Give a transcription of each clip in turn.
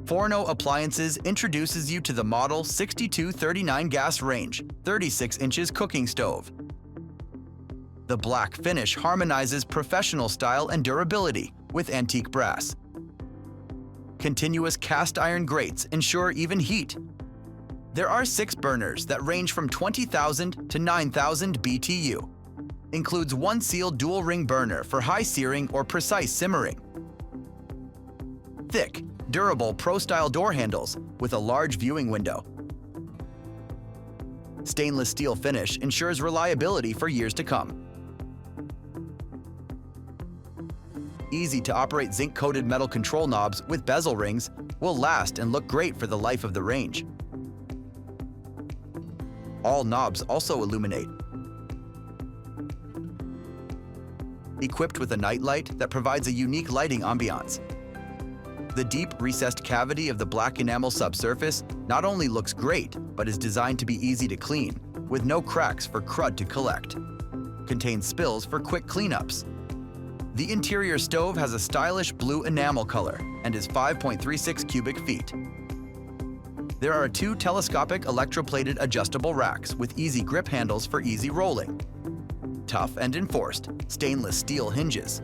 Forno Appliances introduces you to the Model 6239 gas range, 36 inches cooking stove. The black finish harmonizes professional style and durability with antique brass. Continuous cast iron grates ensure even heat. There are 6 burners that range from 20,000 to 9,000 BTU. Includes 1 sealed dual ring burner for high searing or precise simmering. Thick, durable pro-style door handles with a large viewing window. Stainless steel finish ensures reliability for years to come. Easy to operate zinc-coated metal control knobs with bezel rings will last and look great for the life of the range. All knobs also illuminate. Equipped with a night light that provides a unique lighting ambiance. The deep recessed cavity of the black enamel subsurface not only looks great, but is designed to be easy to clean, with no cracks for crud to collect. Contains spills for quick cleanups. The interior stove has a stylish blue enamel color and is 5.36 cubic feet. There are 2 telescopic electroplated adjustable racks with easy grip handles for easy rolling. Tough and enforced stainless steel hinges.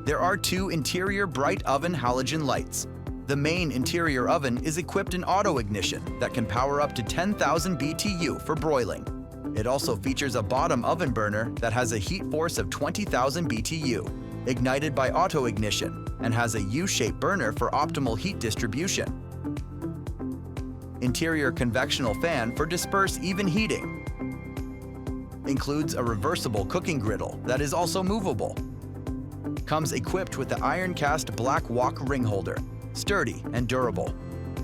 There are 2 interior bright oven halogen lights. The main interior oven is equipped in auto ignition that can power up to 10,000 BTU for broiling. It also features a bottom oven burner that has a heat force of 20,000 BTU, ignited by auto ignition, and has a U-shaped burner for optimal heat distribution. Interior convectional fan for disperse even heating. Includes a reversible cooking griddle that is also movable. Comes equipped with the iron cast black wok ring holder, sturdy and durable.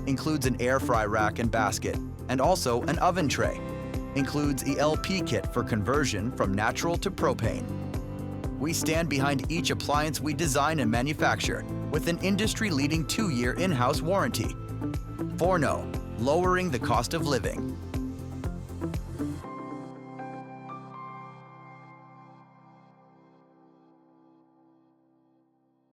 Includes an air fry rack and basket, and also an oven tray. Includes ELP kit for conversion from natural to propane. We stand behind each appliance we design and manufacture with an industry-leading 2-year in-house warranty. Forno, lowering the cost of living.